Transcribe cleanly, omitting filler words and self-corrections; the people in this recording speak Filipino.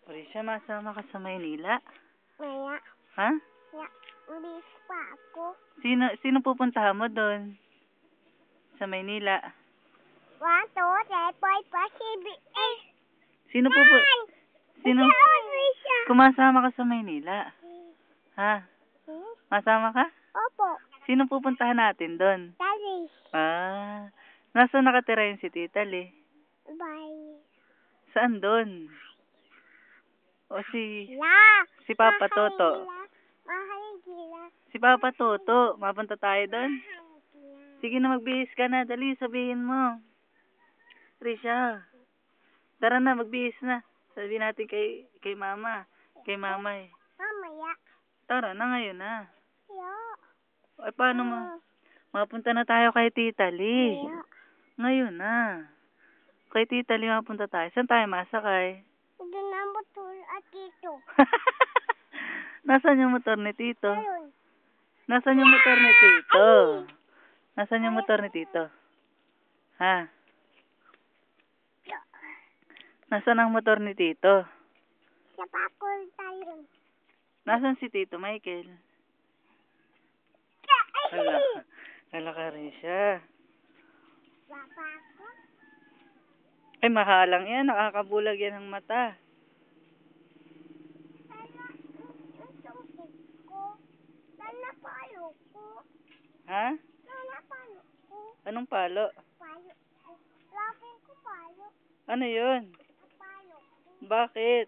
Risha, masama ka sa Maynila? Maya. Ha? Ya, ulis pa ako. Sino pupuntahan mo doon? Sa Maynila? 1, 2, 3, 4, 5, 6, 7, 8. Sino kumasama ka sa Maynila? Ha? Masama ka? Opo. Sino pupuntahan natin doon? Talis. Nasaan nakatira yung si Tita Lee? Bye. Saan doon? O si Papa Toto? Mahal gila. Si Papa Toto, mapunta tayo doon? Sige na, magbihis ka na. Dali, sabihin mo. Risha, tara na, magbihis na. Sabihin natin kay Mama. Kay Mama eh. Mamaya. Tara na, ngayon na. Ya. Ay, paano mapunta na tayo kay Tita Lee? Ya. Ngayon na. Kay Tita Lee mapunta tayo. Saan tayo masakay? Doon na motor at dito. Nasaan yung motor ni Tito? Ayun. Nasaan yung motor ni Tito? Nasaan yung motor ni Tito? Ha? Nasaan ang motor ni Tito? Sa pakol tayo. Nasaan si Tito Michael? Hala ka rin siya. Papa ko. Ay, mahalang yan. Nakakabulag yan ng mata. Nanapalo ko. Ha? Nanapalo ko. Anong palo? Palo ko. Lapin ko palo. Ano yun? Palo ko. Bakit?